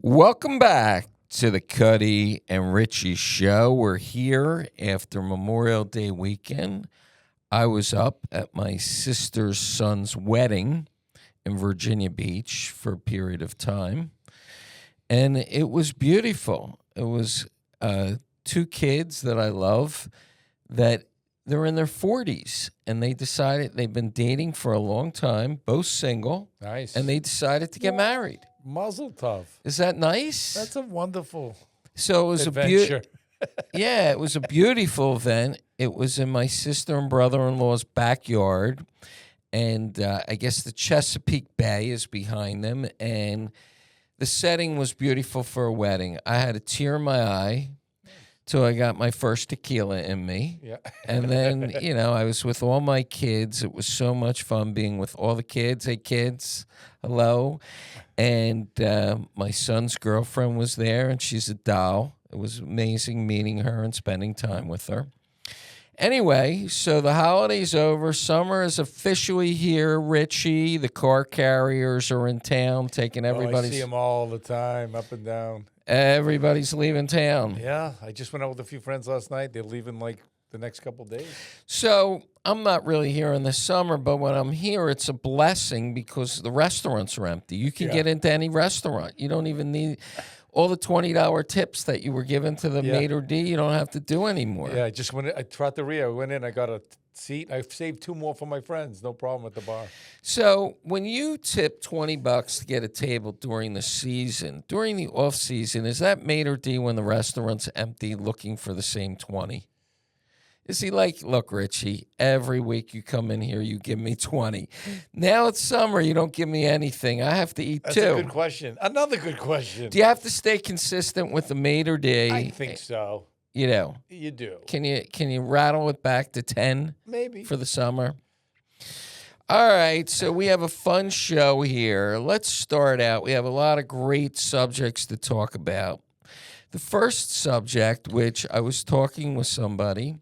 Welcome back to the Cutty and Richie show. We're here after Memorial Day weekend. I was up at my sister's son's wedding in Virginia Beach for a period of time, and it was beautiful. It was two kids that I love that they're in their 40s, and they decided they've been dating for a long time, both single. Nice. And they decided to get married. Muzzle tough. Is that nice? That's a wonderful So it was adventure. it was a beautiful event. It was in my sister and brother-in-law's backyard, and I guess the Chesapeake Bay is behind them, and the setting was beautiful for a wedding. I had a tear in my eye till I got my first tequila in me. Yeah. And then, I was with all my kids. It was so much fun being with all the kids. Hey, kids, hello. And my son's girlfriend was there, and she's a doll. It was amazing meeting her and spending time with her. Anyway, so the holiday's over. Summer is officially here, Richie. The car carriers are in town, taking everybody's... I see them all the time, up and down. Everybody's leaving town. Yeah, I just went out with a few friends last night. They're leaving like the next couple days. So I'm not really here in the summer, but when I'm here, it's a blessing because the restaurants are empty. You can get into any restaurant. You don't even need all the $20 tips that you were given to the maitre d'. You don't have to do anymore. Yeah, I just went. I trattoria. I went in. I got a seat. I saved two more for my friends. No problem at the bar. So when you tip $20 to get a table during the season, during the off season, is that maitre d' when the restaurant's empty, looking for the same 20? Is he like, look, Richie, every week you come in here, you give me 20. Now it's summer, you don't give me anything. I have to eat That's too. a good question. Another good question. Do you have to stay consistent with the maitre d'? I think so. You do. Can you rattle it back to 10? Maybe. For the summer? All right, so we have a fun show here. Let's start out. We have a lot of great subjects to talk about. The first subject, which I was talking with somebody,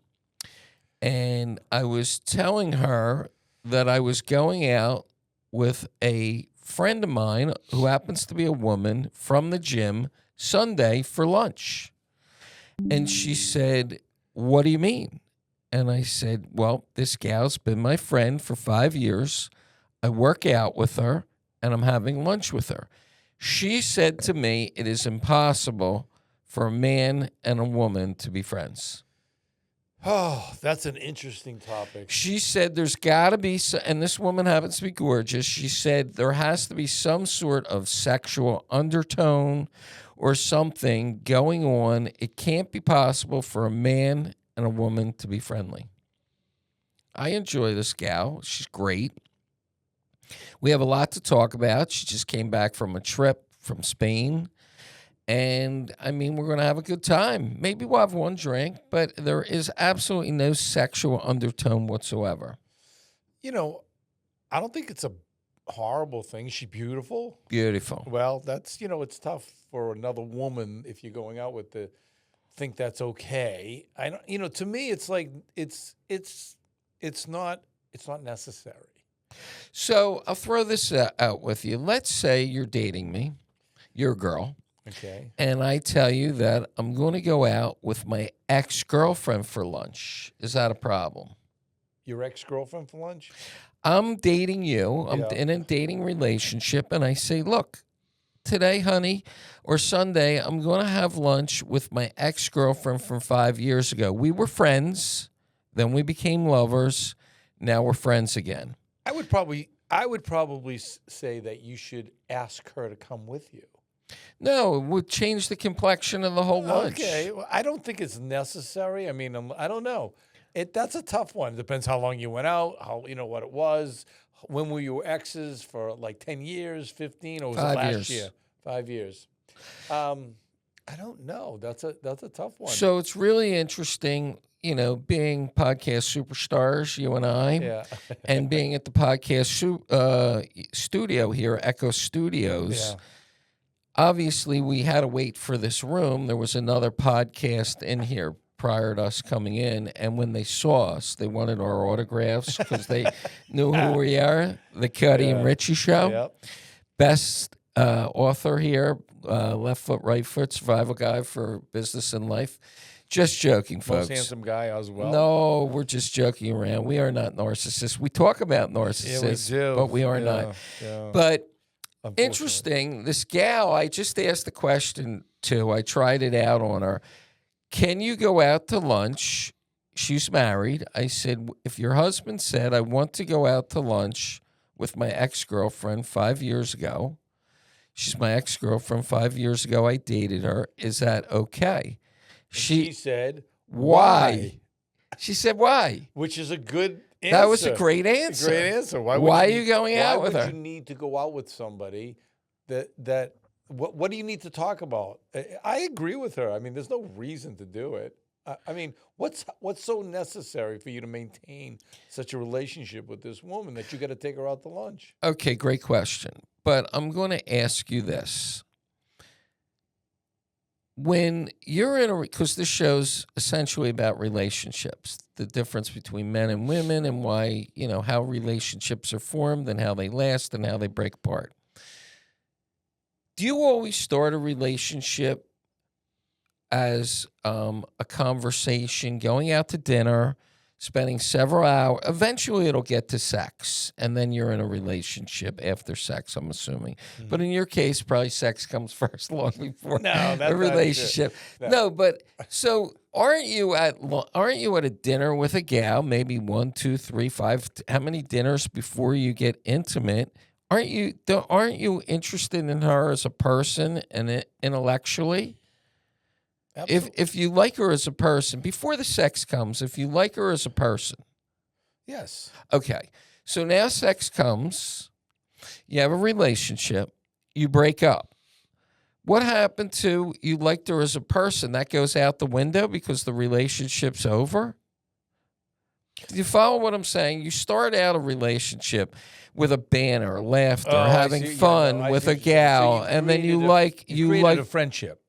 and I was telling her that I was going out with a friend of mine who happens to be a woman from the gym Sunday for lunch. And she said, "What do you mean?" And I said, "Well, this gal's been my friend for 5 years. I work out with her, and I'm having lunch with her." She said to me, it is impossible for a man and a woman to be friends. Oh, that's an interesting topic. She said there's got to be, and this woman happens to be gorgeous, she said there has to be some sort of sexual undertone or something going on. It can't be possible for a man and a woman to be friendly. I enjoy this gal. She's great. We have a lot to talk about. She just came back from a trip from Spain. And, I mean, we're going to have a good time. Maybe we'll have one drink, but there is absolutely no sexual undertone whatsoever. I don't think it's a horrible thing. She's beautiful. Beautiful. Well, that's, it's tough for another woman if you're going out with to think that's okay. I don't, to me, it's like, it's not necessary. So I'll throw this out with you. Let's say you're dating me. You're a girl. Okay. And I tell you that I'm going to go out with my ex-girlfriend for lunch. Is that a problem? Your ex-girlfriend for lunch? I'm dating you. I'm in a dating relationship. And I say, look, today, honey, or Sunday, I'm going to have lunch with my ex-girlfriend from 5 years ago. We were friends. Then we became lovers. Now we're friends again. I would probably say that you should ask her to come with you. No, it would change the complexion of the whole lunch. Okay, well, I don't think it's necessary. I mean, I don't know. That's a tough one. It depends how long you went out, what it was. When were you exes for like 10 years, 15, or was it last year? 5 years. I don't know. That's a tough one. So it's really interesting, being podcast superstars, you and I, and being at the podcast studio here, Echo Studios. Yeah. Obviously, we had to wait for this room. There was another podcast in here prior to us coming in, and when they saw us, they wanted our autographs because they knew who we are, the Cutty and Richie show. Yep. Best author here, left foot, right foot, survival guide for business and life. Just joking, folks. Most handsome guy as well. No, we're just joking around. We are not narcissists. We talk about narcissists, Yeah, we do. but we are not. Yeah. But Unfortunately. interesting, this gal, I just asked the question to. I tried it out on her. Can you go out to lunch? She's married. I said, if your husband said, I want to go out to lunch with my ex-girlfriend 5 years ago. She's my ex-girlfriend 5 years ago. I dated her. Is that okay? She said, why? She said, why? Which is a good answer. That was a great answer. Great answer. Why are you going out with her? Why would you need to go out with somebody that what do you need to talk about? I agree with her. I mean, there's no reason to do it. I mean, what's so necessary for you to maintain such a relationship with this woman that you got to take her out to lunch? Okay, great question. But I'm going to ask you this. When you're in because this show's essentially about relationships, the difference between men and women and why, how relationships are formed and how they last and how they break apart. Do you always start a relationship as a conversation, going out to dinner, spending several hours? Eventually it'll get to sex, and then you're in a relationship after sex, I'm assuming. Mm-hmm. But in your case, probably sex comes first long before a relationship. No, but so aren't you at a dinner with a gal, maybe 1, 2, 3, 5, how many dinners before you get intimate? Aren't you interested in her as a person and intellectually? Absolutely. If you like her as a person, before the sex comes, if you like her as a person. Yes. Okay. So now sex comes, you have a relationship, you break up. What happened to you liked her as a person? That goes out the window because the relationship's over? Do you follow what I'm saying? You start out a relationship with a banner, laughter, having fun with a gal, and then you like a friendship.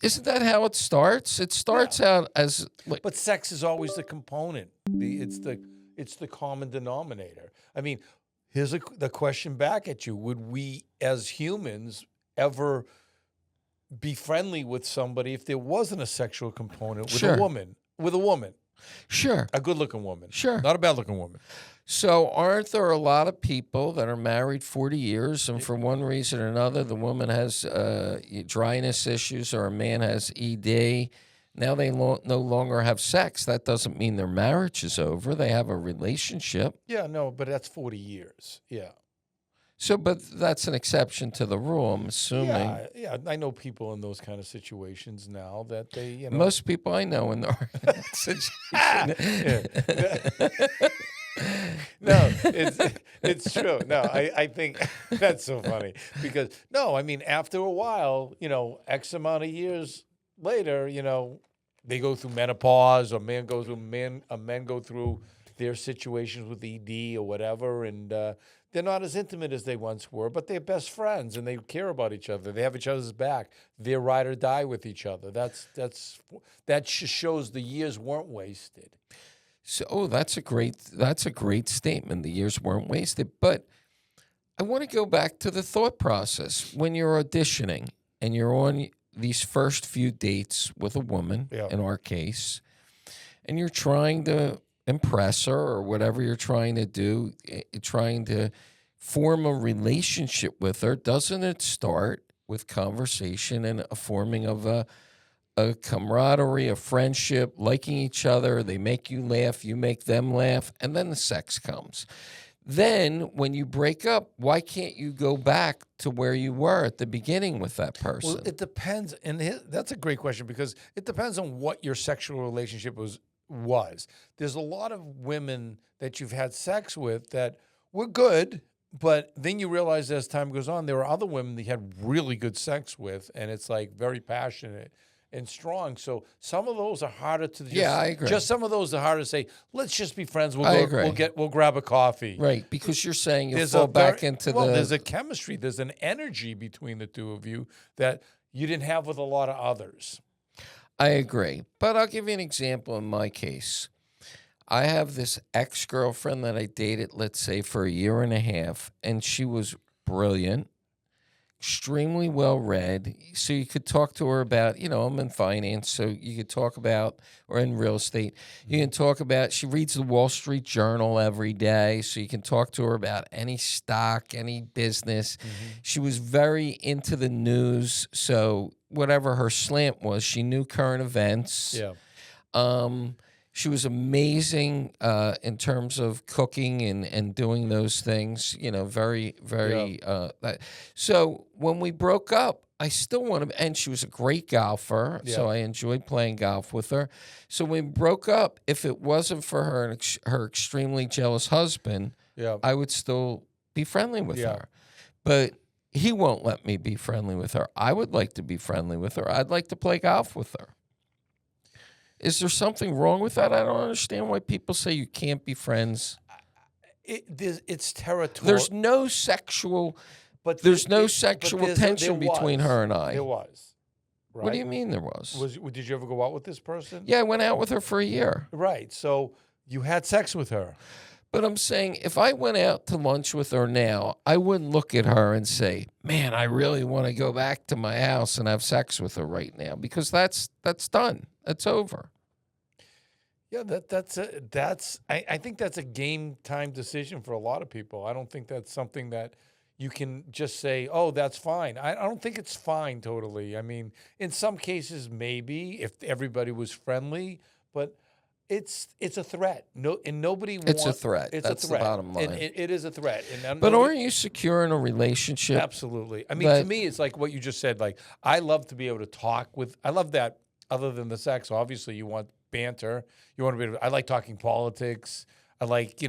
Isn't that how it starts? It starts out as but sex is always the component. It's the common denominator. I mean, here's the question back at you: would we, as humans, ever be friendly with somebody if there wasn't a sexual component with a woman? With a woman, sure, a good-looking woman, sure, not a bad-looking woman. So aren't there a lot of people that are married 40 years and for one reason or another, the woman has dryness issues or a man has ED. Now they no longer have sex. That doesn't mean their marriage is over. They have a relationship. Yeah, no, but that's 40 years. Yeah. So, but that's an exception to the rule, I'm assuming. Yeah. I know people in those kind of situations now that they, Most people I know in that situation. No, it's true. No, I think that's so funny because after a while, X amount of years later, they go through menopause or men go through their situations with ED or whatever, and they're not as intimate as they once were, but they're best friends and they care about each other. They have each other's back. They're ride or die with each other. That just shows the years weren't wasted. So, that's a great statement. The years weren't wasted. But I want to go back to the thought process. When you're auditioning and you're on these first few dates with a woman, in our case, and you're trying to impress her or whatever you're trying to do, trying to form a relationship with her, doesn't it start with conversation and a forming of a camaraderie, a friendship, liking each other? They make you laugh, you make them laugh, and then the sex comes. Then when you break up, why can't you go back to where you were at the beginning with that person? Well, it depends, and that's a great question because it depends on what your sexual relationship was. There's a lot of women that you've had sex with that were good, but then you realize as time goes on, there are other women that you had really good sex with, and it's like very passionate and strong. So some of those are harder to just, I agree. Just some of those are harder to say, let's just be friends. We'll grab a coffee. Right, because you're saying you'll fall back into there's a chemistry, there's an energy between the two of you that you didn't have with a lot of others. I agree. But I'll give you an example in my case. I have this ex-girlfriend that I dated, let's say, for a year and a half, and she was brilliant. extremely well read. So you could talk to her about, I'm in finance, so you could talk about, or in real estate, you can talk about, she reads the Wall Street Journal every day, so you can talk to her about any stock, any business. She was very into the news, so whatever her slant was, she knew current events. Yeah. She was amazing in terms of cooking and doing those things, very, very. So when we broke up, I still want to, and she was a great golfer, so I enjoyed playing golf with her. So when we broke up, if it wasn't for her and her extremely jealous husband, I would still be friendly with her. But he won't let me be friendly with her. I would like to be friendly with her. I'd like to play golf with her. Is there something wrong with that? I don't understand why people say you can't be friends. It's territorial. There's no sexual, tension between her and I. There was. Right? What do you mean there was? Did you ever go out with this person? Yeah, I went out with her for a year. Right. So you had sex with her. But I'm saying if I went out to lunch with her now, I wouldn't look at her and say, man, I really want to go back to my house and have sex with her right now, because that's done. That's over. Yeah, I think that's a game time decision for a lot of people. I don't think that's something that you can just say, oh, that's fine. I don't think it's fine totally. I mean, in some cases, maybe if everybody was friendly, but it's a threat. Nobody wants. It's a threat. That's a threat. The bottom line. It is a threat. But aren't you secure in a relationship? Absolutely. I mean, to me, it's like what you just said. Like, I love to be able to talk with. I love that. Other than the sex, obviously, you want banter. You want to be. I like talking politics. I like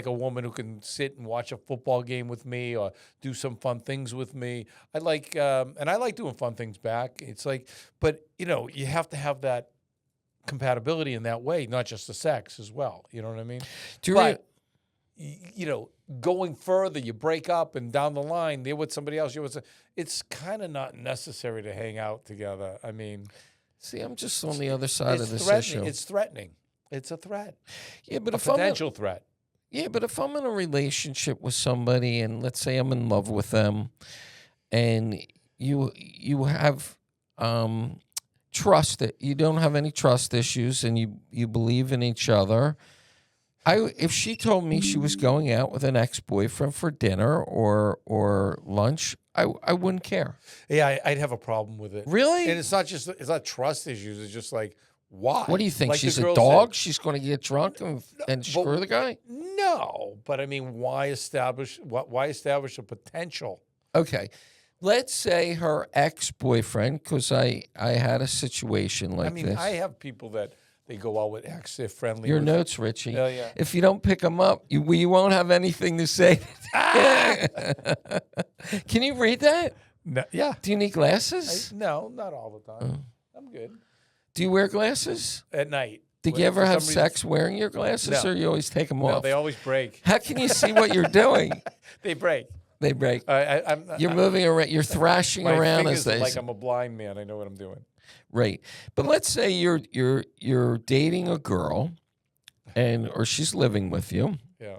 a woman who can sit and watch a football game with me or do some fun things with me. I like, and I like doing fun things back. It's like, but you have to have that compatibility in that way, not just the sex as well. You know what I mean? Going further, you break up and down the line, they're with somebody else. It's kind of not necessary to hang out together. I mean, see, I'm just on the other side of this issue. It's threatening. It's a threat. Yeah, but a potential threat. Yeah, but if I'm in a relationship with somebody and let's say I'm in love with them, and you have trust, you don't have any trust issues, and you believe in each other. If she told me she was going out with an ex-boyfriend for dinner or lunch, I wouldn't care. Yeah, I'd have a problem with it. Really? And it's not trust issues. It's just like, why? What do you think? Like she's a dog? She's going to get drunk and screw the guy? No, but I mean, why establish a potential? Okay. Let's say her ex-boyfriend, because I had a situation like this. I have people that they go out with ex, they're friendly. Your notes, Richie. Yeah. If you don't pick them up, you won't have anything to say. Can you read that? No, yeah. Do you need glasses? No, not all the time. I'm good. Do you wear glasses? At night. Did you ever have sex wearing your glasses, or you always take them off? No, they always break. How can you see what you're doing? They break. They break. You're moving around. You're thrashing around as they like I'm a blind man. I know what I'm doing. Right. But let's say you're dating a girl, or she's living with you. Yeah.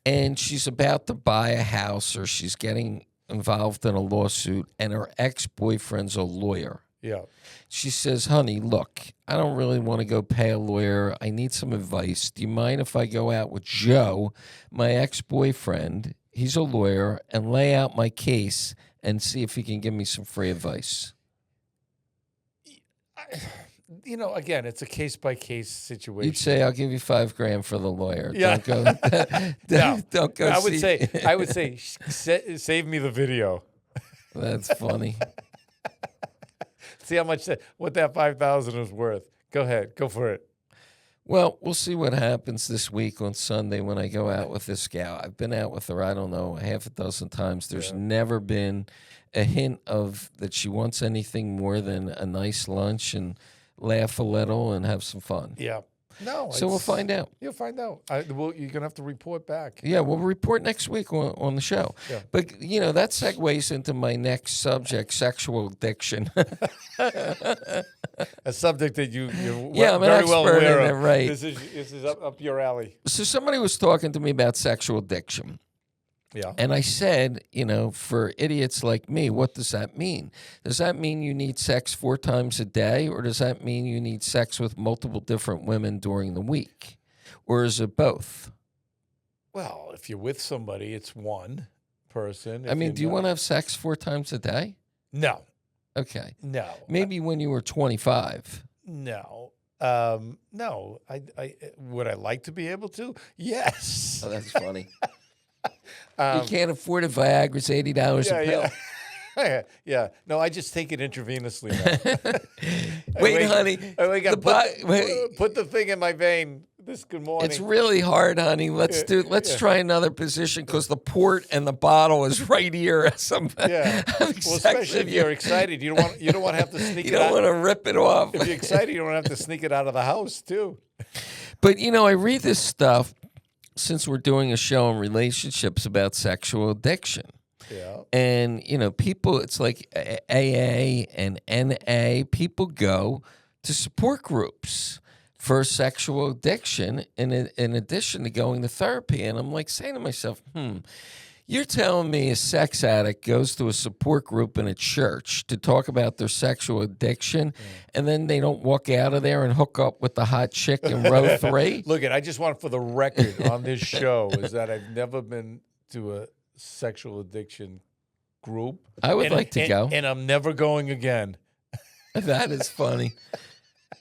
And she's about to buy a house, or she's getting involved in a lawsuit, and her ex-boyfriend's a lawyer. Yeah. She says, honey, look, I don't really want to go pay a lawyer. I need some advice. Do you mind if I go out with Joe, my ex-boyfriend, he's a lawyer, and lay out my case and see if he can give me some free advice? Again, it's a case-by-case situation. You'd say, I'll give you $5,000 for the lawyer. Yeah. Don't go. I would say, save me the video. That's funny. See how much what that $5,000 is worth. Go ahead, go for it. Well, we'll see what happens this week on Sunday when I go out with this gal. I've been out with her, I don't know, half a dozen times. There's never been a hint of that she wants anything more than a nice lunch and laugh a little and have some fun. Yeah. No. So we'll find out. You'll find out. You're going to have to report back. Yeah, we'll report next week on the show. Yeah. But, that segues into my next subject, sexual addiction. A subject that you're I'm very an well expert aware in of. it, right. This is up your alley. So somebody was talking to me about sexual addiction. Yeah. And I said, for idiots like me, what does that mean? Does that mean you need sex 4 times a day, or does that mean you need sex with multiple different women during the week? Or is it both? Well, if you're with somebody, it's one person. I mean, do you want to have sex 4 times a day? No. Okay. No. Maybe when you were 25. No. No. I would I like to be able to? Yes. Oh, that's funny. You can't afford a Viagra's $80 a pill. Yeah. Yeah. No, I just take it intravenously now. Wait, honey. Put the thing in my vein. Good morning. It's really hard, honey. Let's try another position because the port and the bottle is right here. Yeah. Well, especially if you're excited, you don't want to have to sneak it out. You don't want to rip it off. If you're excited, you don't have to sneak it out of the house too. But I read this stuff since we're doing a show on relationships about sexual addiction. Yeah. And, people, it's like AA and NA, people go to support groups for sexual addiction in addition to going to therapy. And I'm like saying to myself, you're telling me a sex addict goes to a support group in a church to talk about their sexual addiction, and then they don't walk out of there and hook up with the hot chick in row 3? Look, I just want for the record on this show is that I've never been to a sexual addiction group. I would like to go. And I'm never going again. That is funny.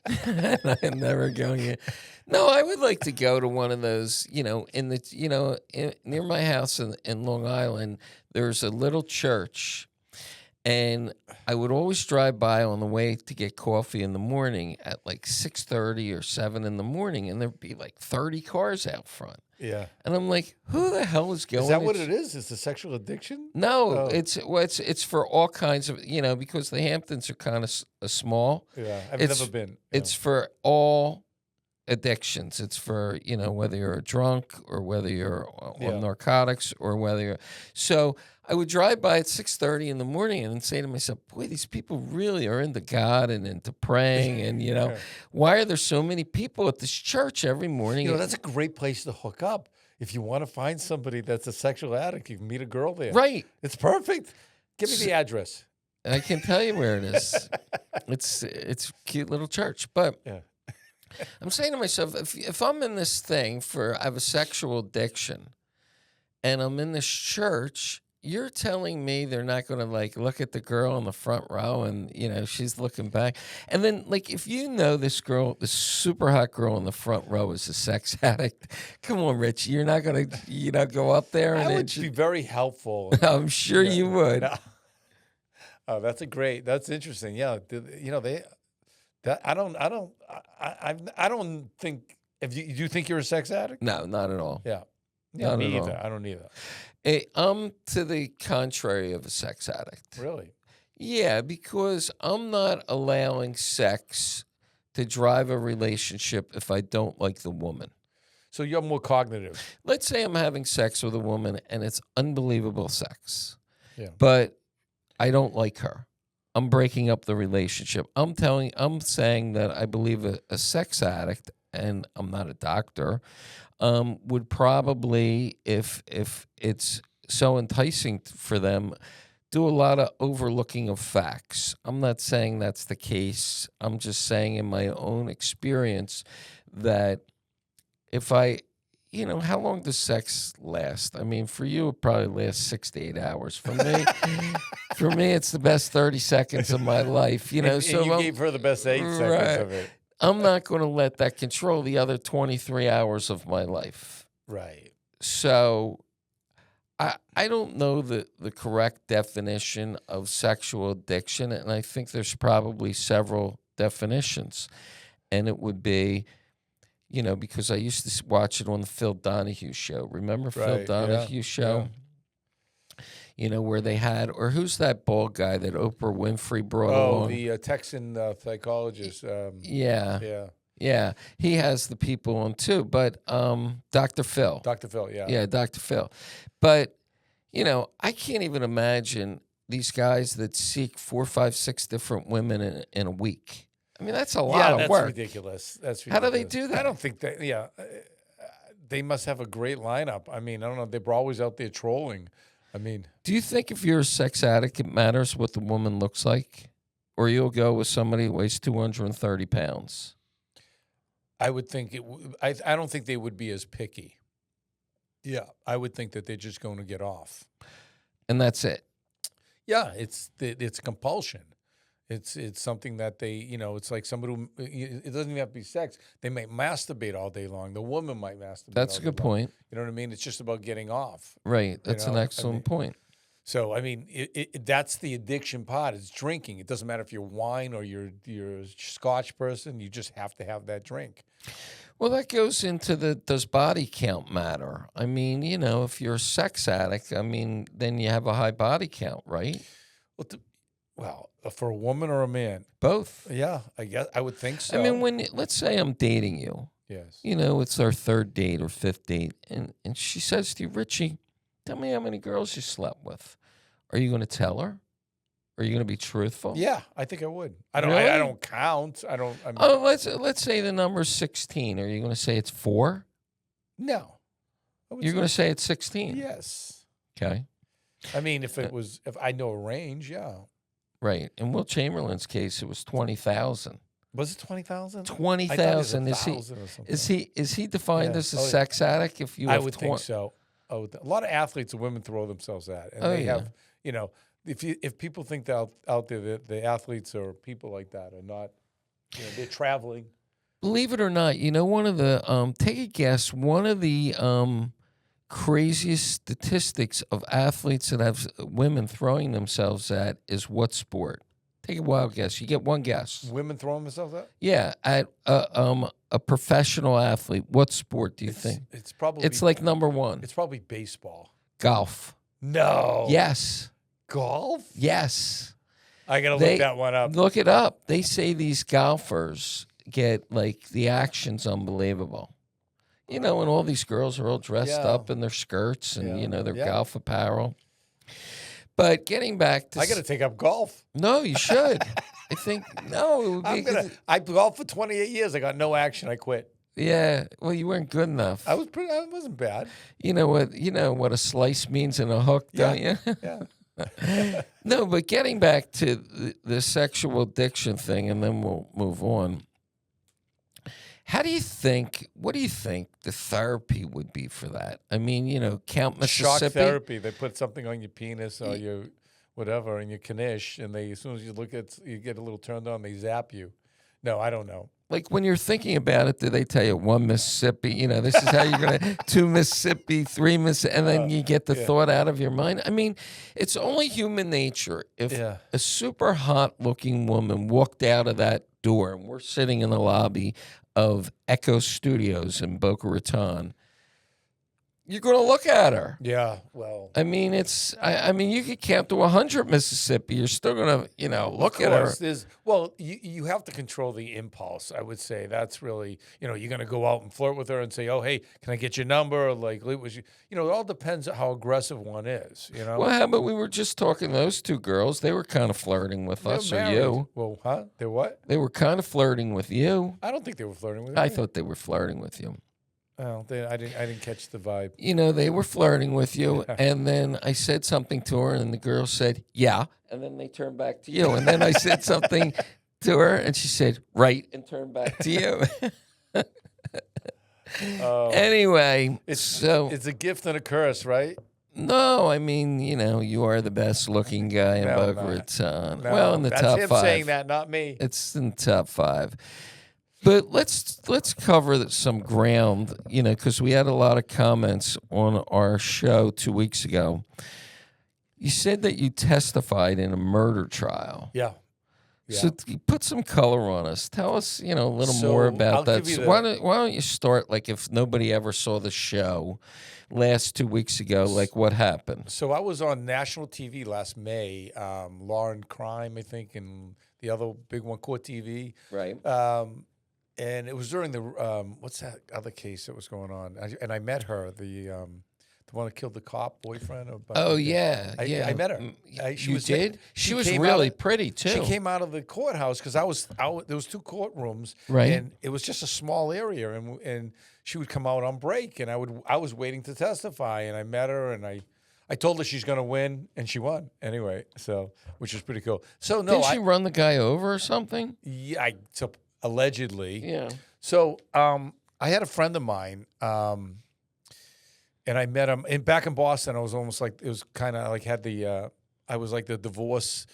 I'm never going in. No, I would like to go to one of those, near my house in Long Island, there's a little church, and I would always drive by on the way to get coffee in the morning at like 6:30 or 7 in the morning, and there'd be like 30 cars out front. Yeah. And I'm like, who the hell is going? Is that what it is? Is the sexual addiction? No, it's for all kinds of, because the Hamptons are kind of small. Yeah, I've never been. It's for all addictions. It's for, whether you're a drunk or whether you're on narcotics or whether you're. So I would drive by at 6:30 in the morning and say to myself, boy, these people really are into God and into praying. And, why are there so many people at this church every morning? That's a great place to hook up. If you want to find somebody that's a sexual addict, you can meet a girl there. Right. It's perfect. Give me the address. I can tell you where it is. It's a cute little church. But I'm saying to myself, if I'm in this thing I have a sexual addiction and I'm in this church, you're telling me they're not going to look at the girl in the front row and, she's looking back. And then if this girl, this super hot girl in the front row is a sex addict, come on, Rich, you're not going to, go up there. I would be very helpful. I'm sure you would. No. Oh, that's interesting. Yeah. I don't think, do you think you're a sex addict? No, not at all. Yeah. Not me at either. all. I don't either. I'm to the contrary of a sex addict. Really? Yeah, because I'm not allowing sex to drive a relationship if I don't like the woman. So you're more cognitive. Let's say I'm having sex with a woman and it's unbelievable sex. Yeah. But I don't like her. I'm breaking up the relationship. I'm saying that I believe a sex addict, and I'm not a doctor, would probably, if it's so enticing for them, do a lot of overlooking of facts. I'm not saying that's the case. I'm just saying in my own experience that if how long does sex last? I mean, for you, it probably lasts 6 to 8 hours. For me, it's the best 30 seconds of my life. And so you gave her the best 8 seconds of it. I'm not going to let that control the other 23 hours of my life. Right. So I don't know the correct definition of sexual addiction, and I think there's probably several definitions. And it would be, because I used to watch it on the Phil Donahue show. Remember Phil Donahue show? Yeah. Where they had, or who's that bald guy that Oprah Winfrey brought along? Oh, the Texan psychologist. Yeah. He has the people on too, but Dr. Phil. Dr. Phil, yeah. Yeah, Dr. Phil. But, I can't even imagine these guys that seek 4, 5, 6 different women in a week. I mean, that's a lot of work. Ridiculous. That's ridiculous. How do they do that? I don't think that, they must have a great lineup. I mean, I don't know. They were always out there trolling. I mean, Do you think if you're a sex addict, it matters what the woman looks like? Or you'll go with somebody who weighs 230 pounds? I would think I don't think they would be as picky. Yeah, I would think that they're just going to get off. And that's it. Yeah, it's compulsion. It's something that they, it's like somebody who, it doesn't even have to be sex. They might masturbate all day long. The woman might masturbate. That's all a good day long. point. You know what I mean? It's just about getting off. Right. That's an excellent point. So, I mean, that's the addiction part. It's drinking. It doesn't matter if you're wine or you're a Scotch person. You just have to have that drink. Well, that goes into does body count matter? I mean, if you're a sex addict, I mean, then you have a high body count, right? Well, for a woman or a man? Both. Yeah, I guess I would think so. I mean, let's say I'm dating you. Yes. It's our third date or fifth date, and she says to you, Richie, tell me how many girls you slept with. Are you going to tell her? Are you going to be truthful? Yeah, I think I would. I don't. Really? I don't count. I don't. Let's say the number's 16. Are you going to say it's 4? No. You're going to say it's 16. Yes. Okay. I mean, if I know a range, yeah. Right. In Will Chamberlain's case, it was 20,000. Was it 20,000? 20,000. Is he defined as a sex addict? If you, I would think so. A lot of athletes and women throw themselves at, and they have, if people think that out there that the athletes or people like that are not, they're traveling. Believe it or not, one of the take a guess. One of the craziest statistics of athletes that have women throwing themselves at is what sport? Take a wild guess. You get one guess. Women throwing themselves at? Yeah, at a professional athlete. What sport do you think? It's like number one. It's probably baseball. Golf. No. Yes. Golf? Yes. I got to look that one up. Look it up. They say these golfers get, the action's unbelievable. And all these girls are all dressed up in their skirts and, their golf apparel. But getting back to... I got to take up golf. No, you should. I think, no. I golfed for 28 years. I got no action. I quit. Yeah. Well, you weren't good enough. I wasn't bad. You know what a slice means in a hook, don't you? Yeah. No, but getting back to the sexual addiction thing, and then we'll move on. What do you think the therapy would be for that? I mean, Count Mississippi. Shock therapy. They put something on your penis or your whatever, in your knish, and as soon as you you get a little turned on, they zap you. No, I don't know. Like when you're thinking about it, do they tell you 1 Mississippi? This is how you're going to 2 Mississippi, 3 Mississippi, and then you get the thought out of your mind. I mean, it's only human nature. If a super hot looking woman walked out of that door, and we're sitting in the lobby of Echo Studios in Boca Raton, you're going to look at her. Yeah, well. I mean, you could count to 100 Mississippi. You're still going to, look at her. You have to control the impulse, I would say. That's really, you're going to go out and flirt with her and say, oh, hey, can I get your number? Or it all depends on how aggressive one is, Well, how about we were just talking to those two girls? They were kind of flirting with us or you. Well, huh? They're what? They were kind of flirting with you. I don't think they were flirting with you. I thought they were flirting with you. Oh, I didn't catch the vibe. They were flirting with you, and then I said something to her, and the girl said, yeah, and then they turned back to you. And then I said something to her, and she said, right, and turned back to you. Anyway, it's a gift and a curse, right? No, I mean, you are the best looking guy in Boca Raton. No, well, in the top 5. That's him saying that, not me. It's in the top 5. But let's cover some ground, because we had a lot of comments on our show 2 weeks ago. You said that you testified in a murder trial. Yeah. So put some color on us. Tell us, a little more about that. So why don't you start, if nobody ever saw the show last 2 weeks ago, what happened? So I was on national TV last May, Law and Crime, I think, and the other big one, Court TV. Right. And it was during the what's that other case that was going on? And I met her, the the one that killed the cop boyfriend. Oh yeah, yeah. I met her. You did? She was came really out, pretty too. She came out of the courthouse because there was 2 courtrooms, Right. and it was just a small area, and she would come out on break, and I was waiting to testify, and I met her, and I told her she's going to win, and she won anyway. So, which is pretty cool. So no, Didn't she run the guy over or something? yeah, allegedly. Yeah. So I had a friend of mine, and I met him back in Boston. I was almost like, it was kind of like I was like the divorce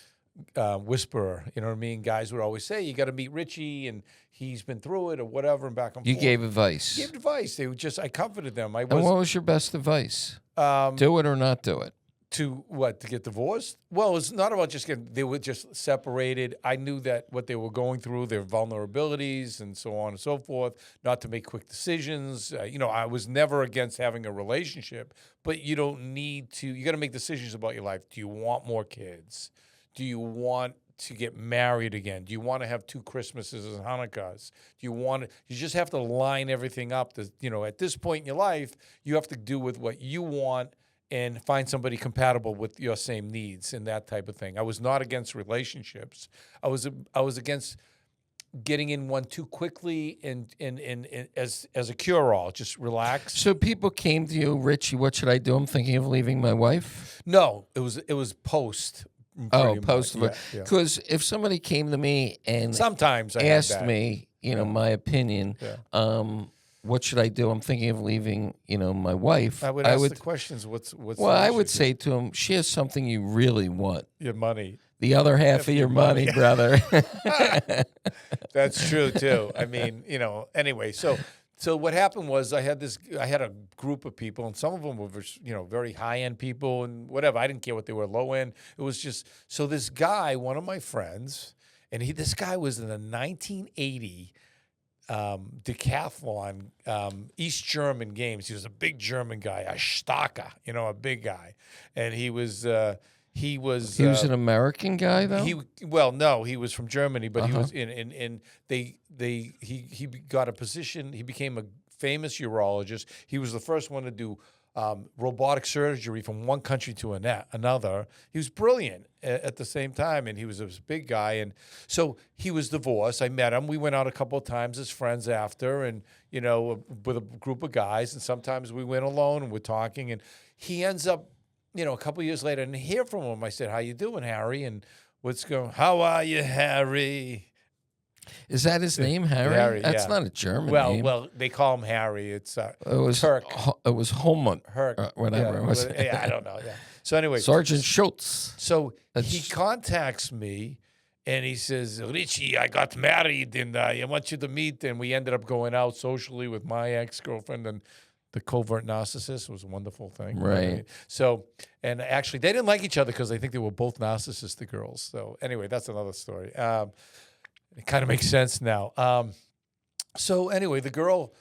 whisperer. You know what I mean? Guys would always say, you got to meet Richie, and he's been through it or whatever, and back and You forth. gave advice. Gave advice. They would just, I comforted them. And what was your best advice? Do it or not do it. To what? To get divorced? Well, it's not about just getting, they were just separated. I knew that what they were going through, their vulnerabilities and so on and so forth, not to make quick decisions. I was never against having a relationship, but you don't need to, you got to make decisions about your life. Do you want more kids? Do you want to get married again? Do you want to have 2 Christmases and Hanukkahs? Do you want to, you just have to line everything up to, at this point in your life, you have to do with what you want and find somebody compatible with your same needs and that type of thing. I was not against relationships. I was against getting in one too quickly and as a cure-all, just relax. So people came to you, Richie, what should I do? I'm thinking of leaving my wife. No, it was post. Post. Yeah. Because if somebody came to me and Sometimes I asked me, my opinion, Yeah. what should I do? I'm thinking of leaving, my wife. I would ask the questions. What's well, I would say to him, she has something you really want. your money. The other half of your money, brother. That's true too. I mean, anyway, so what happened was I had a group of people, and some of them were, very high-end people and whatever. I didn't care what they were, low-end. It was just, so this guy, one of my friends, and this guy was in the 1980 decathlon East German games. He was a big German guy, a Starker, a big guy, and he was He was an American guy, though. No, he was from Germany, but he was he got a position. He became a famous urologist. He was the first one to do robotic surgery from one country to another. He was brilliant at the same time, and he was this big guy. And so he was divorced. I met him. We went out a couple of times as friends after, and with a group of guys. And sometimes we went alone and we're talking. And he ends up, a couple of years later, I didn't hear from him. I said, "How you doing, Harry?" And what's going? "How are you, Harry?" Is that his name, Harry? Harry, That's not a German name. Well, they call him Harry. It's it was Herc. It was Holman. Herc. Whatever. I don't know. Yeah. So anyway, Sergeant Schultz. So he contacts me, and he says, "Richie, I got married, and I want you to meet." And we ended up going out socially with my ex-girlfriend and the covert narcissist. It was a wonderful thing. Right. So, and actually, they didn't like each other because I think they were both narcissistic girls. So anyway, that's another story. It kind of makes sense now. So anyway, the girl,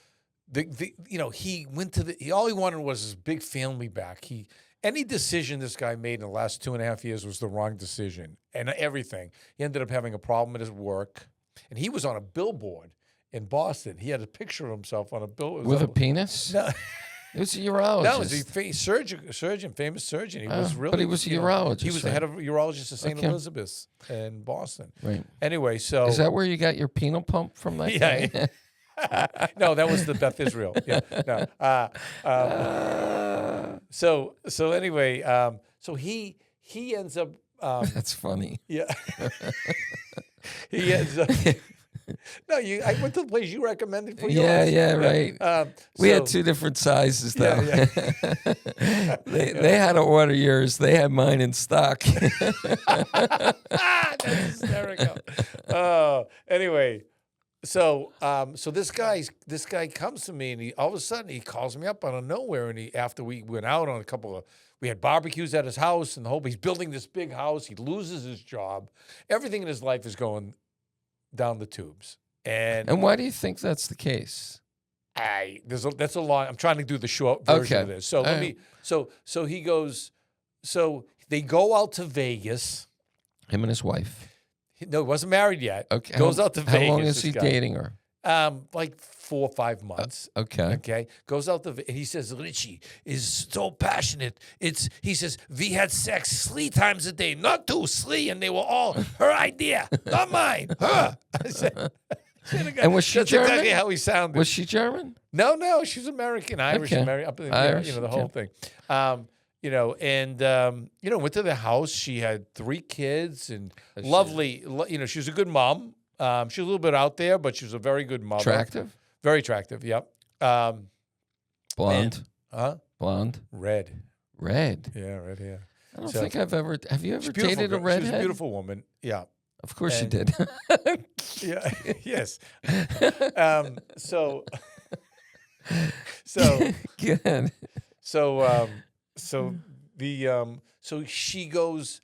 he went to all he wanted was his big family back. Any decision this guy made in the last 2.5 years was the wrong decision, and everything. He ended up having a problem at his work, and he was on a billboard in Boston. He had a picture of himself on a billboard. With a penis? No. It was a urologist. No, it was a surgeon, famous surgeon. He was really, but he was a urologist. He was the head of urologist at St. Elizabeth's in Boston. Right. Anyway, so is that where you got your penal pump from? That yeah. No, that was the Beth Israel. Yeah. No. So anyway, so he ends up. That's funny. Yeah. He ends up. No, I went to the place you recommended for yours. Yeah, right. We had 2 different sizes, though. Yeah. They had to order yours. They had mine in stock. That's hysterical. Anyway, so this guy comes to me, and all of a sudden he calls me up out of nowhere, and after we went out on we had barbecues at his house, and he's building this big house. He loses his job. Everything in his life is going down the tubes. And why do you think that's the case? That's a long. I'm trying to do the short version of this. So let me. So he goes. So they go out to Vegas. Him and his wife. No, he wasn't married yet. Okay. Goes out to Vegas. How long is he dating her? Like 4 or 5 months. Okay. Okay. Goes out and he says, Richie is so passionate. He says, we had sex 3 times a day, not 2, 3, and they were all her idea, not mine. Her. I said, And was she that's German? exactly how he sounded. Was she German? No, she's American, Irish, Okay. American, up in the, Irish, the whole thing. Went to the house. She had 3 kids and lovely. She was a good mom. She was a little bit out there, but she was a very good mother. Attractive? Very attractive. Yep. Blonde? Blonde? Red. Red? Yeah, red hair. I don't think I've ever... Have you ever dated a She redhead? was a beautiful woman. Yeah. Of course you did. Yeah. Yes. So Good. So she goes.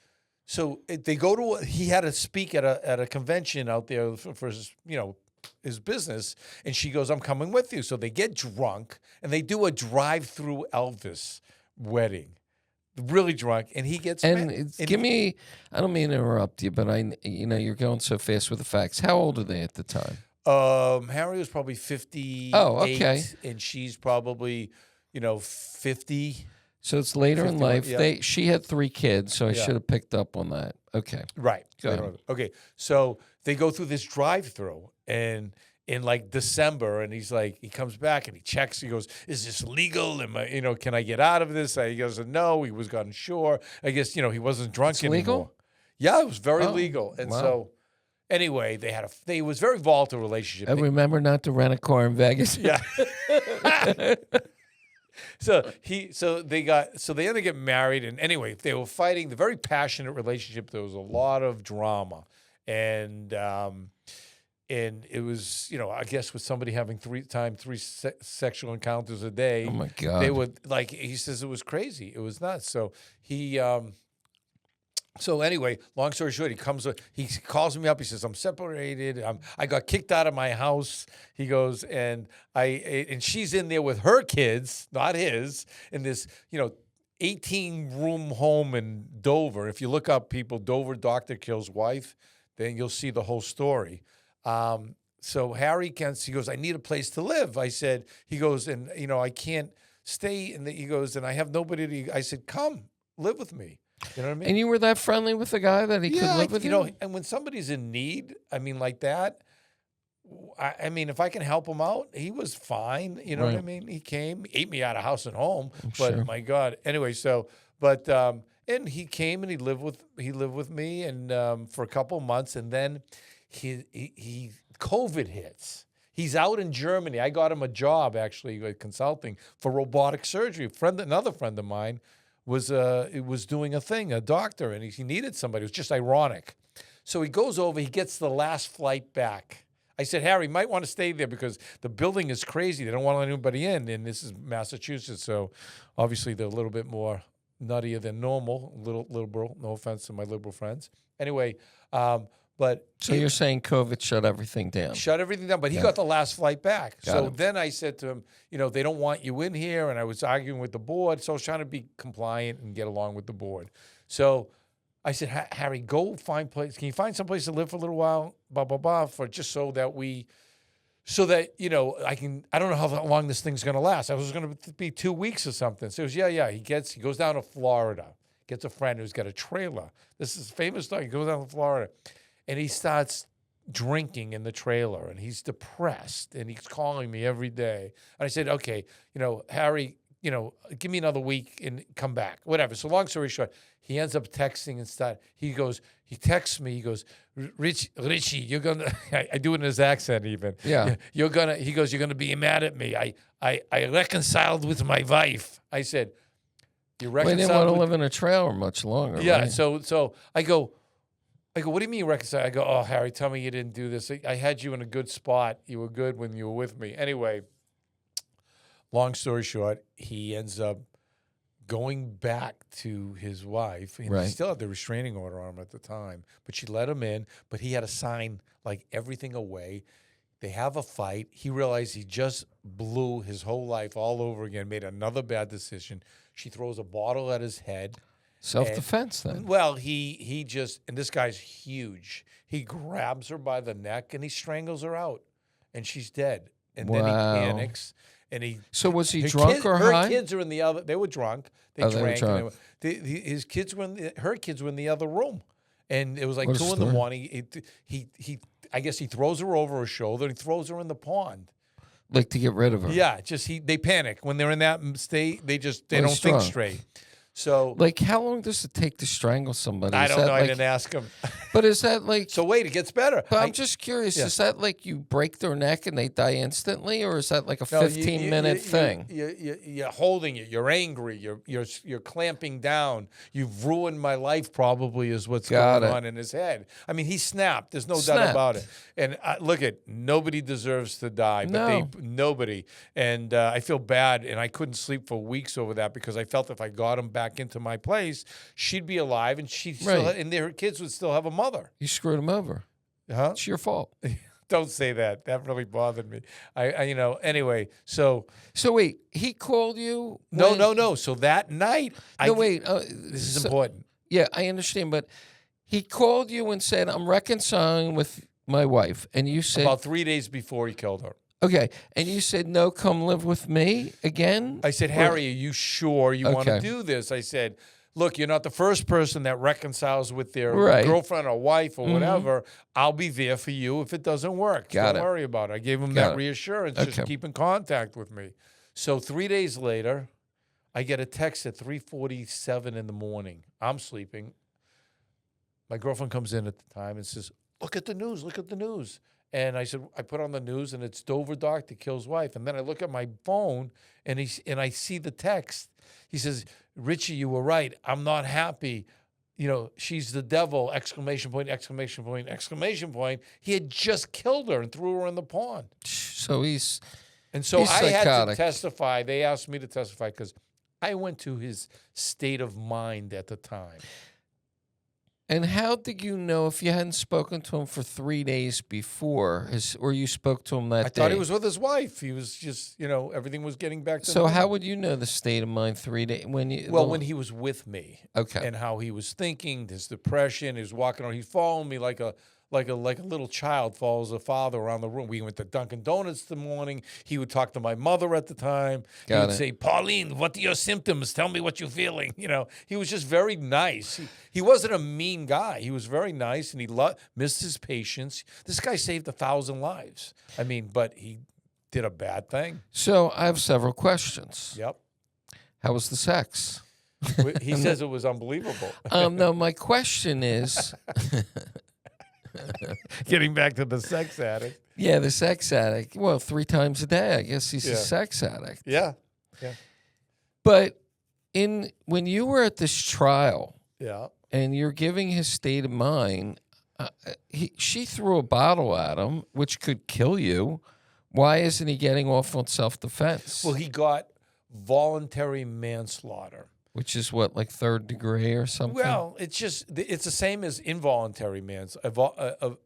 So they go to. He had to speak at a convention out there for his, his business, and she goes, "I'm coming with you." So they get drunk and they do a drive-through Elvis wedding. Really drunk, and he gets And mad. give me... I don't mean to interrupt you, but you're going so fast with the facts. How old are they at the time? Harry was probably 58. Oh, okay. And she's probably, 50. So it's later in 51, life. yeah. She had 3 kids, so I Yeah. should have picked up on that. Okay. Right. Good. Okay. So they go through this drive-through, and in like December, and he's like, he comes back and he checks. He goes, "Is this legal? Am I, can I get out of this?" He goes, "No." He was unsure. I guess he wasn't drunk It's anymore. legal? Yeah, it was very Oh, legal. And wow. so, anyway, it was a very volatile relationship. And remember not to rent a car in Vegas. Yeah. So they ended up getting married, and anyway, they were fighting. The very passionate relationship. There was a lot of drama, and it was, I guess with somebody having 3 sexual encounters a day. Oh my God. They would, like, he says it was crazy. It was nuts. So he. So anyway, long story short, he calls me up. He says, "I'm separated. I got kicked out of my house." He goes, and she's in there with her kids, not his, in this, 18-room home in Dover. If you look up people, Dover doctor kills wife, then you'll see the whole story. So Harry he goes, "I need a place to live." I said, he goes, and I can't stay he goes, and I have nobody I said, "Come live with me." You know what I mean? And you were that friendly with the guy that he could live with you? And when somebody's in need, like that, I mean, if I can help him out, he was fine. You know what I mean? He came, ate me out of house and home, but sure. my God. Anyway, and he came and he lived with me and for a couple of months, and then he COVID hits. He's out in Germany. I got him a job actually consulting for robotic surgery. Another friend of mine was doing a doctor, and he needed somebody. It was just ironic. So he goes over, he gets the last flight back. I said, "Harry, you might want to stay there because the building is crazy. They don't want anybody in, and this is Massachusetts, so obviously they're a little bit more nuttier than normal, a little liberal. No offense to my liberal friends. Anyway, but... So you're saying COVID shut everything down? Shut everything down, but he got the last flight back. Got him. Then I said to him, they don't want you in here, and I was arguing with the board, so I was trying to be compliant and get along with the board. So I said, "Harry, go find place. Can you find some place to live for a little while, blah, blah, blah, for just so that I don't know how long this thing's going to last. I was going to be 2 weeks or something." So he goes, yeah. He goes down to Florida, gets a friend who's got a trailer. This is a famous story. He goes down to Florida, and he starts drinking in the trailer, and he's depressed, and he's calling me every day. And I said, "Okay, Harry, give me another week and come back, whatever." So long story short, he ends up texting and he texts me, he goes, Richie, you're gonna, I do it in his accent even. Yeah. He goes, "You're gonna be mad at me. I reconciled with my wife." I said, "You Well, reconciled?" they didn't want to live in a trailer much longer, Yeah, right? so I go, "What do you mean reconcile?" I go, "Oh, Harry, tell me you didn't do this. I had you in a good spot. You were good when you were with me." Anyway, long story short, he ends up going back to his wife. And he still had the restraining order on him at the time, but she let him in, but he had to sign like everything away. They have a fight. He realized he just blew his whole life all over again, made another bad decision. She throws a bottle at his head. Self-defense then. Well, he just, and this guy's huge. He grabs her by the neck and he strangles her out. and she's dead. And then he panics, and he. So was he drunk or her high? Her kids are in the other. They were drunk. They drank. They were drunk. His kids were her kids were in the other room, and it was like What a 2 in the story. morning. I guess he throws her over his shoulder. And he throws her in the pond. Like to get rid of her. Yeah, they panic when they're in that state. They don't he's think drunk. straight. So, like, how long does it take to strangle somebody? I Is don't that know. like- I didn't ask him. But is that like? So wait, it gets better. But I'm just curious. Yeah. Is that like you break their neck and they die instantly, or is that like a No, 15-minute thing? You're holding it. You're angry. You're clamping down. You've ruined my life. Probably is what's going on in his head. I mean, he snapped. There's no doubt about it. And look, nobody deserves to die. But nobody. And I feel bad. And I couldn't sleep for weeks over that because I felt if I got him back into my place, she'd be alive, and and her kids would still have a mother. You screwed him over. Huh? It's your fault. Don't say that. That really bothered me. Anyway, so wait, he called you? No. So that night, this is important. Yeah, I understand, but he called you and said, "I'm reconciling with my wife," and you said about 3 days before he killed her. Okay, and you said, "No, come live with me again." I said, "Harry, are you sure you want to do this?" I said, "Look, you're not the first person that reconciles with their girlfriend or wife or whatever. I'll be there for you if it doesn't work. Don't worry about it." I gave him that reassurance. Just keep in contact with me. So 3 days later, I get a text at 3:47 in the morning. I'm sleeping. My girlfriend comes in at the time and says, "Look at the news. Look at the news." And I said, I put on the news, and it's Dover doctor kills wife. And then I look at my phone, and I see the text. He says, "Richie, you were right. I'm not happy. She's the devil, exclamation point, exclamation point, exclamation point." He had just killed her and threw her in the pond. So he's I had to testify. They asked me to testify because I went to his state of mind at the time. And how did you know if you hadn't spoken to him for 3 days before, or you spoke to him that day? I thought he was with his wife. He was just, everything was getting back to So how would you know the state of mind 3 days when he was with me? Okay. And how he was thinking, his depression, he was walking around. He followed me like a little child follows a father around the room. We went to Dunkin' Donuts the morning. He would talk to my mother at the time. He would say, "Pauline, what are your symptoms? Tell me what you're feeling." He was just very nice. He wasn't a mean guy. He was very nice, and he missed his patients. This guy saved 1,000 lives. I mean, but he did a bad thing. So I have several questions. Yep. How was the sex? He says it was unbelievable. No, my question is... Getting back to the sex addict. Yeah, the sex addict. Well, 3 times a day. I guess he's a sex addict. Yeah. But when you were at this trial, and you're giving his state of mind, she threw a bottle at him, which could kill you. Why isn't he getting off on self-defense? Well, he got voluntary manslaughter. Which is what, like 3rd degree or something? Well, it's the same as involuntary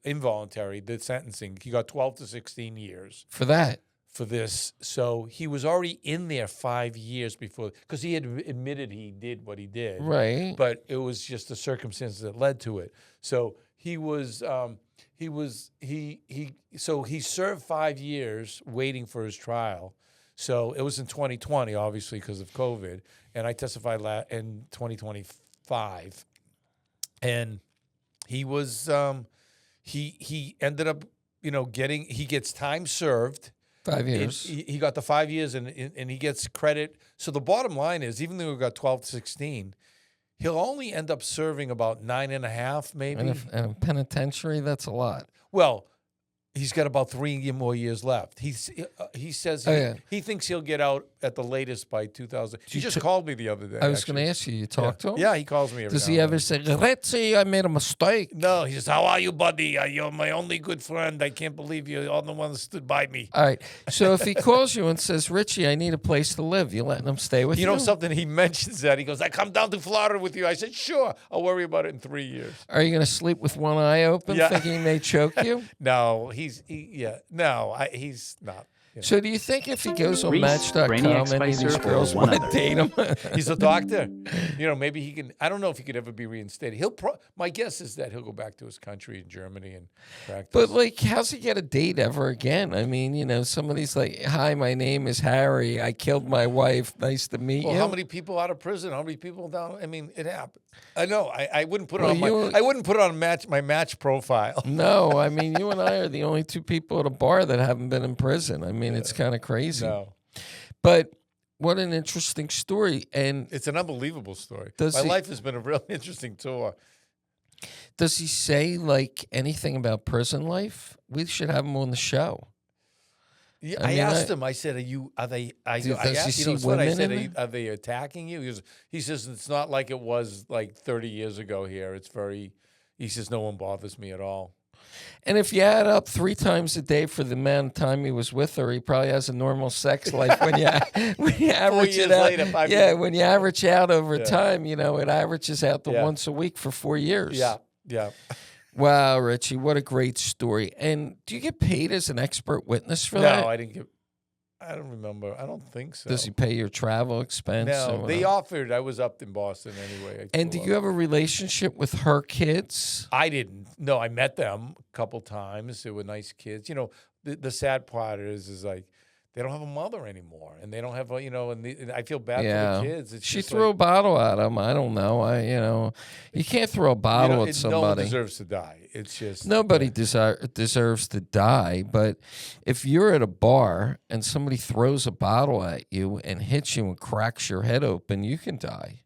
involuntary, the sentencing. He got 12 to 16 years. For that? For this. So he was already in there 5 years before, because he had admitted he did what he did. Right. But it was just the circumstances that led to it. So he served 5 years waiting for his trial. So it was in 2020, obviously, because of COVID. And I testified in 2025. And he was, he ended up, he gets time served. 5 years. He got the 5 years, and he gets credit. So the bottom line is, even though he got 12 to 16, he'll only end up serving about 9.5, maybe. And a penitentiary, that's a lot. Well, he's got about 3 more years left. He says he thinks he'll get out at the latest by 2000. He just called me the other day. I was going to ask you. You talk to him? Yeah, he calls me every Does he ever say, "Richie, I made a mistake"? No, he says, "How are you, buddy? You're my only good friend. I can't believe you're the one that stood by me." All right. So if he calls you and says, "Richie, I need a place to live," you letting him stay with you? You know something? He mentions that. He goes, "I come down to Florida with you." I said, "Sure. I'll worry about it in 3 years." Are you going to sleep with one eye open, thinking he may choke you? No, he's not. So do you think if he goes on Reese, Match.com, Brainiac any of these Spicer, or girls one want to other? date him? He's a doctor. Maybe he can. I don't know if he could ever be reinstated. My guess is that he'll go back to his country in Germany and practice. But like, how's he get a date ever again? I mean, somebody's like, "Hi, my name is Harry. I killed my wife. Nice to meet Well, you." how many people out of prison? How many people down? I mean, it happened. I know. I wouldn't put it on you- I wouldn't put it on my match profile. No, I mean, you and I are the only two people at a bar that haven't been in prison. I mean, it's kind of crazy. No, But what an interesting story. And it's an unbelievable story. Does My he- life has been a really interesting tour. does he say like anything about prison life? We should have him on the show. Yeah, I I mean, asked him. I said, "Are you? Are they? I Does he asked, see it's what I women said. in Are they attacking you?" He says, "It's not like it was like 30 years ago here. It's very." He says, "No one bothers me at all." And if you add up 3 times a day for the amount of time he was with her, he probably has a normal sex life when you average years it out. later, 5 yeah, years. when you average out over Yeah. time, it averages out to Yeah. once a week for 4 years. Yeah. Wow, Richie, what a great story. And do you get paid as an expert witness for that? No, I didn't get. I don't remember. I don't think so. Does he pay your travel expense? No, or they whatever? offered. I was up in Boston anyway. And do you have a relationship with her kids? I didn't. No, I met them a couple times. They were nice kids. The sad part is like they don't have a mother anymore, and they don't have and I feel bad for the kids. It's She just threw a like, bottle at him. I don't know. You can't throw a bottle at no one somebody. deserves to die. It's just Nobody deserves to die, but if you're at a bar and somebody throws a bottle at you and hits you and cracks your head open, you can die.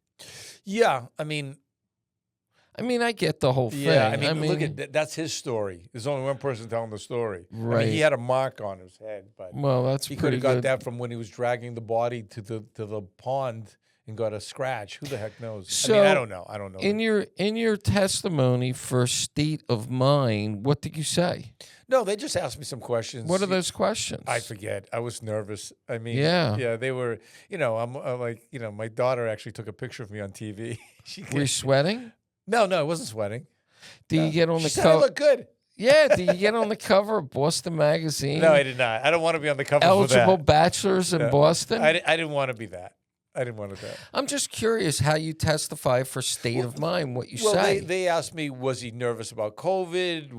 Yeah, I mean, I get the whole thing. yeah. I mean, look at that's his story. There's only one person telling the story. I Right. mean, he had a mark on his head, but Well, that's he could pretty have got good. that from when he was dragging the body to the pond and got a scratch. Who the heck knows? So, I don't know. I don't know. In your testimony for state of mind, what did you say? No, they just asked me some questions. What are those questions? I forget. I was nervous. I mean, Yeah. they were. I'm like, my daughter actually took a picture of me on TV. Were you sweating? No, it wasn't sweating. Do you get on She the said I cover? look good. Yeah, do you get on the cover of Boston Magazine? No, I did not. I don't want to be on the cover Eligible for that. bachelors in No. Boston? I didn't want to be that. I didn't want to do that. I'm just curious how you testify for state of mind, what you Well, say. they asked me, was he nervous about COVID?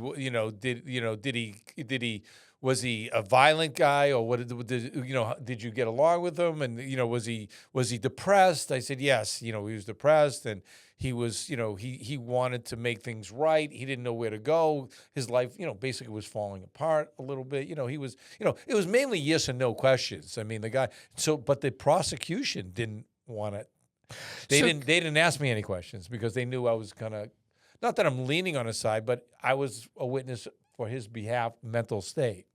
Was he a violent guy, or did you get along with him? And was he depressed? I said yes. He was depressed, and he was he wanted to make things right. He didn't know where to go. His life basically was falling apart a little bit. He was it was mainly yes and no questions. I mean, the guy. But the prosecution didn't want it. They didn't ask me any questions because they knew I was gonna. Not that I'm leaning on his side, but I was a witness for his behalf, mental state.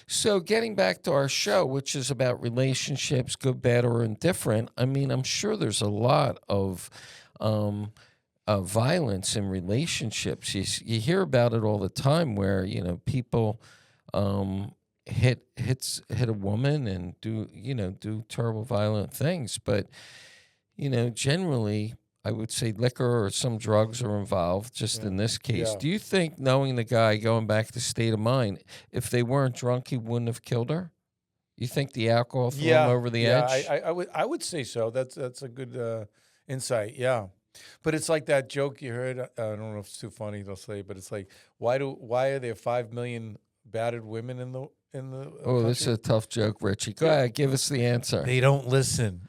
So getting back to our show, which is about relationships, good, bad, or indifferent, I'm sure there's a lot of violence in relationships. You hear about it all the time where, people hit a woman and do terrible violent things. But, generally, I would say liquor or some drugs are involved, just in this case. Yeah. Do you think, knowing the guy, going back to state of mind, if they weren't drunk, he wouldn't have killed her? You think the alcohol threw him over the edge? I would say so. That's a good insight. Yeah, but it's like that joke you heard. I don't know if it's too funny to say, but it's like why are there 5 million battered women in the Oh, this is a tough joke, Richie. Go ahead, give us the answer. They don't listen.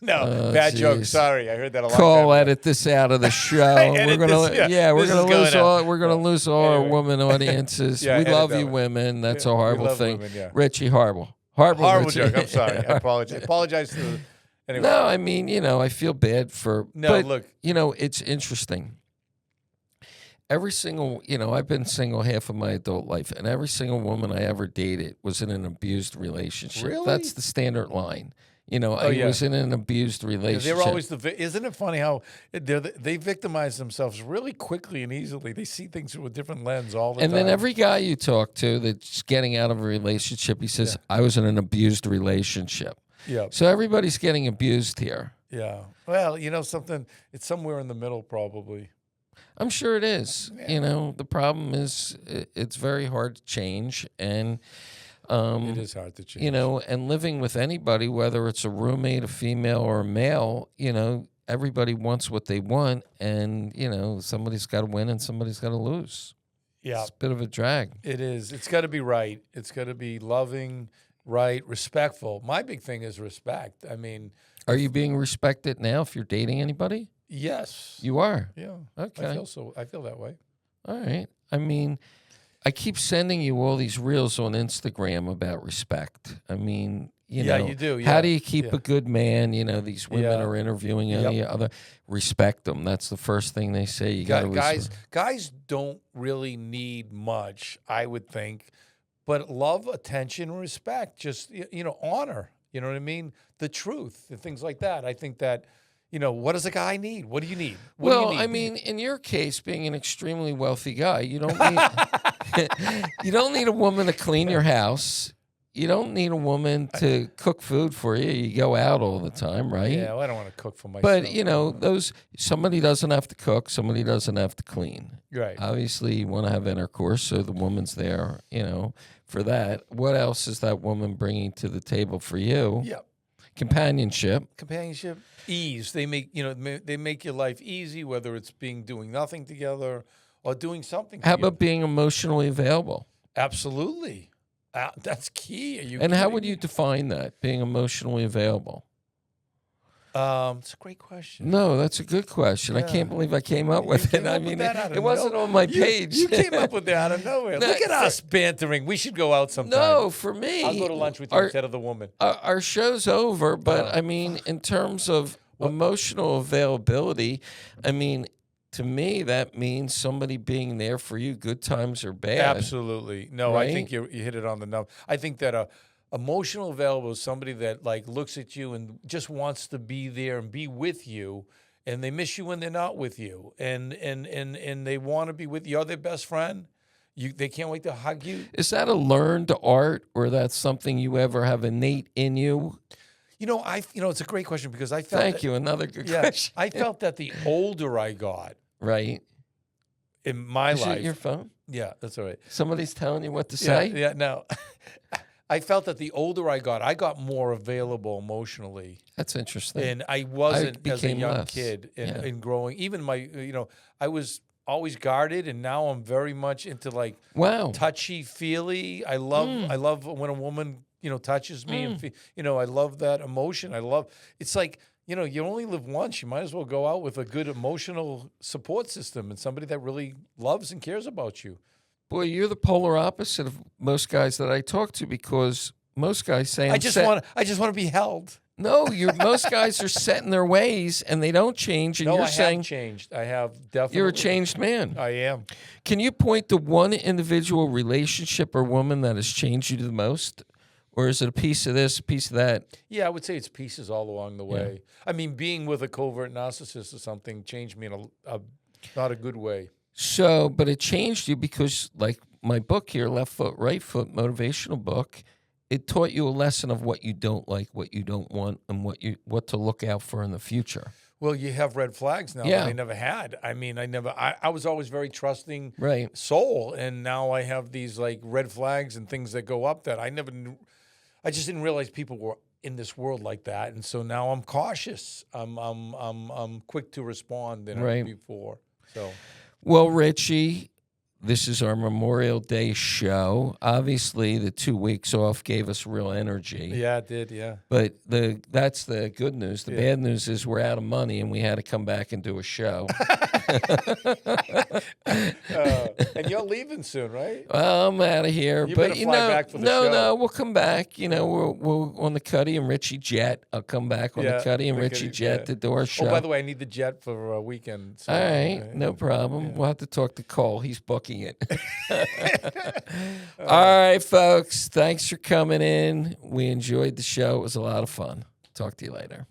No, Oh, bad joke. geez. Sorry, I heard that a lot. Call, edit this out of the show. Edit we're gonna, this, yeah. we're This gonna is going lose out. all. We're gonna lose all our Anyway. woman audiences. Yeah, we edit love that you, one. women. That's Yeah, a we horrible love thing, women, yeah. Richie. Horrible Richie. joke. I'm sorry. I apologize to the. Anyway. No, I feel bad for. No, but, look. It's interesting. Every single, I've been single half of my adult life, and every single woman I ever dated was in an abused relationship. Really? That's the standard line. I yeah. was in an abused relationship. They're always isn't it funny how they victimize themselves really quickly and easily? They see things through a different lens all the time. And then every guy you talk to that's getting out of a relationship, he says, I was in an abused relationship. Yeah. So everybody's getting abused here. Yeah. Well, something. It's somewhere in the middle, probably. I'm sure it is. The problem is it's very hard to change. And It is hard to change. You know, and living with anybody, whether it's a roommate, a female, or a male, you know, everybody wants what they want, and, you know, somebody's got to win and somebody's got to lose. Yeah. It's a bit of a drag. It is. It's got to be right. It's got to be loving, right, respectful. My big thing is respect. I mean, Are you being respected now if you're dating anybody? yes. You are. Yeah. Okay. I feel that way. All right. I mean, I keep sending you all these reels on Instagram about respect. I mean, you know, you do. how Yeah. do you keep a good man? You know, these women Yeah. are interviewing any other. Respect them. That's the first thing they say. You got to Guys don't really need much, I would think, but love, attention, respect, just, you know, honor, you know what I mean? The truth and things like that. I think that, you know, what does a guy need? What do you need? What do you Well, need? I mean, in your case, being an extremely wealthy guy, you don't need you don't need a woman to clean your house. You don't need a woman to cook food for you. You go out all the time, right? Yeah, well, I don't want to cook for myself. But, you know, somebody doesn't have to cook, somebody doesn't have to clean. Right. Obviously, you want to have intercourse, so the woman's there, you know, for that. What else is that woman bringing to the table for you? Yeah. Companionship. Companionship, ease. They make, you know, they make your life easy, whether it's doing nothing together or doing something. How together. about being emotionally available? Absolutely. That's key. Are you And how kidding would me? you define that, being emotionally available? It's a great question. No, that's a good question. I Yeah. can't believe I came up with it. came I up with mean, that out of it wasn't nowhere. on my page. You came up with that out of nowhere. No, Look at us bantering. We should go out sometime. No, for me. I'll go to lunch with you instead of the woman. Our show's over, but I mean, in terms of emotional availability, I mean, to me, that means somebody being there for you, good times or bad. Absolutely. No, I think you hit it on the nose. I think that emotional available is somebody that like looks at you and just wants to be there and be with you, and they miss you when they're not with you, and they want to be with you. You're their best friend. They can't wait to hug you. Is that a learned art, or that's something you ever have innate in you? You know, it's a great question because I felt Thank you. Another good Yeah, question. I felt that the older I got Right. in my Is life, it your phone? yeah, that's all right. Somebody's telling you what to say? Yeah, no. I felt that the older I got more available emotionally. That's interesting. And I wasn't as a became young less. kid Yeah. and growing. Even I was always guarded, and now I'm very much into like Wow. touchy feely. I love when a woman, touches me and, I love that emotion. It's like, you only live once. You might as well go out with a good emotional support system and somebody that really loves and cares about you. Boy, you're the polar opposite of most guys that I talk to, because most guys say I just want to be held. No, most guys are set in their ways and they don't change. And No, you're I saying have changed. I have definitely. you're a changed man. I am. Can you point to one individual relationship or woman that has changed you the most? Or is it a piece of this, a piece of that? Yeah, I would say it's pieces all along the way. I mean, being with a covert narcissist or something changed me in a not a good way. So, but it changed you because, like my book here, Left Foot, Right Foot, motivational book, it taught you a lesson of what you don't like, what you don't want, and what to look out for in the future. Well, you have red flags now that I never had. I mean, I was always very trusting soul, and now I have these like red flags and things that go up that I never knew. I just didn't realize people were in this world like that, and so now I'm cautious. I'm quick to respond than I was before. So, well, Richie, this is our Memorial Day show. Obviously, the 2 weeks off gave us real energy. Yeah, it did, yeah. But that's the good news. The bad news is we're out of money and we had to come back and do a show. And you're leaving soon, right? Well, I'm out of here. You but better fly back for the show. No, we'll come back. We'll on the Cutty and Richie jet. I'll come back on the Cutty and Richie jet to do our show. Oh, by the way, I need the jet for a weekend. So, all right, no problem. Yeah. We'll have to talk to Cole. He's booking it. All right, folks. Thanks for coming in. We enjoyed the show. It was a lot of fun. Talk to you later.